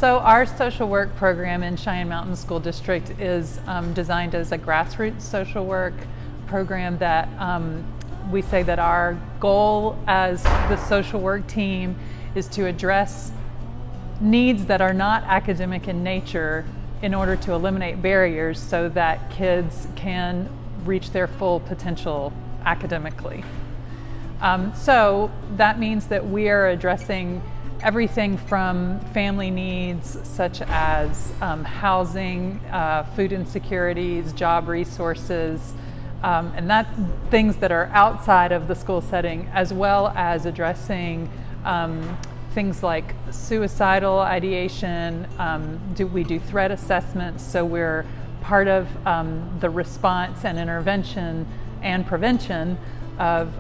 So our social work program in Cheyenne Mountain School District is designed as a grassroots social work program that we say that our goal as the social work team is to address needs that are not academic in nature in order to eliminate barriers so that kids can reach their full potential academically. So that means that we are addressing everything from family needs such as housing, food insecurities, job resources, and that things that are outside of the school setting, as well as addressing things like suicidal ideation. We do threat assessments, so we're part of the response and intervention and prevention of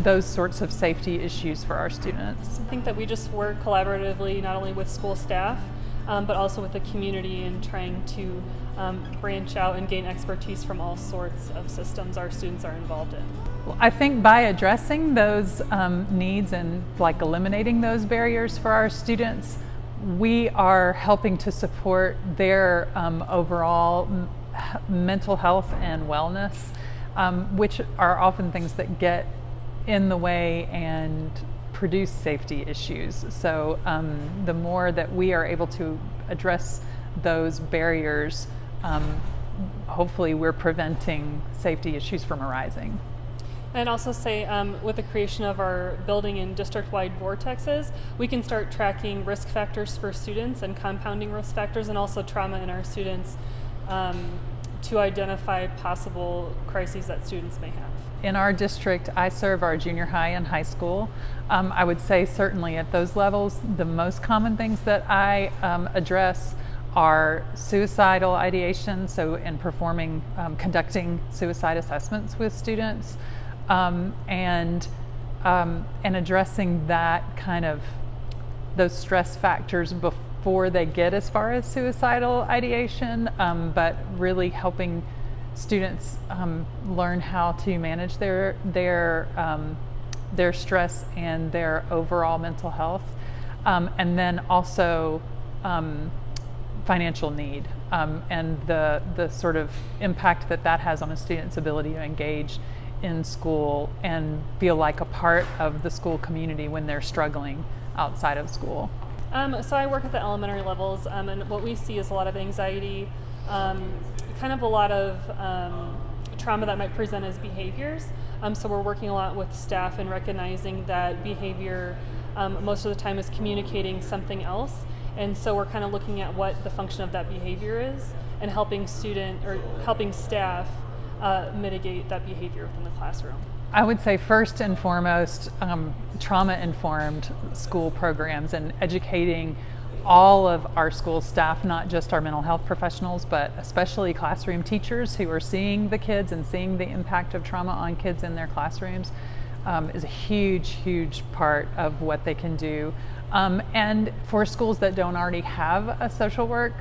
those sorts of safety issues for our students. I think that we just work collaboratively not only with school staff, but also with the community in trying to branch out and gain expertise from all sorts of systems our students are involved in. Well, I think by addressing those needs and like eliminating those barriers for our students, we are helping to support their overall mental health and wellness, which are often things that get in the way and produce safety issues. So the more that we are able to address those barriers, hopefully we're preventing safety issues from arising. And also say with the creation of our building in district-wide vortexes, we can start tracking risk factors for students and compounding risk factors and also trauma in our students to identify possible crises that students may have. In our district, I serve our junior high and high school. I would say certainly at those levels, the most common things that I address are suicidal ideation, so in conducting suicide assessments with students, and addressing that kind of those stress factors before they get as far as suicidal ideation, but really helping students learn how to manage their stress and their overall mental health, and then also financial need and the sort of impact that has on a student's ability to engage in school and feel like a part of the school community when they're struggling outside of school. So I work at the elementary levels, and what we see is a lot of anxiety, kind of a lot of trauma that might present as behaviors. So we're working a lot with staff and recognizing that behavior most of the time is communicating something else. And so we're kind of looking at what the function of that behavior is and helping staff mitigate that behavior within the classroom. I would say first and foremost, trauma-informed school programs and educating all of our school staff, not just our mental health professionals, but especially classroom teachers who are seeing the kids and seeing the impact of trauma on kids in their classrooms, is a huge, huge part of what they can do. And for schools that don't already have a social work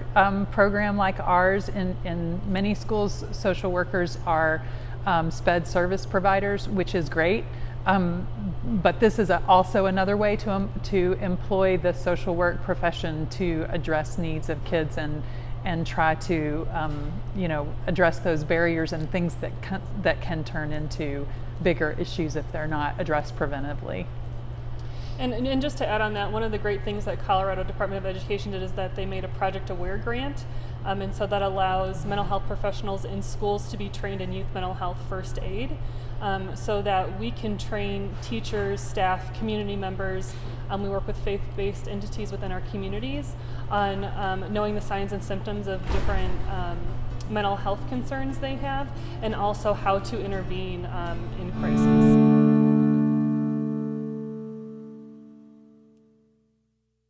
program like ours, in many schools, social workers are SPED service providers, which is great. But this is also another way to employ the social work profession to address needs of kids and try to address those barriers and things that can turn into bigger issues if they're not addressed preventively. And just to add on that, one of the great things that Colorado Department of Education did is that they made a Project Aware grant, and so that allows mental health professionals in schools to be trained in youth mental health first aid, so that we can train teachers, staff, community members. We work with faith-based entities within our communities on knowing the signs and symptoms of different mental health concerns they have, and also how to intervene in crisis.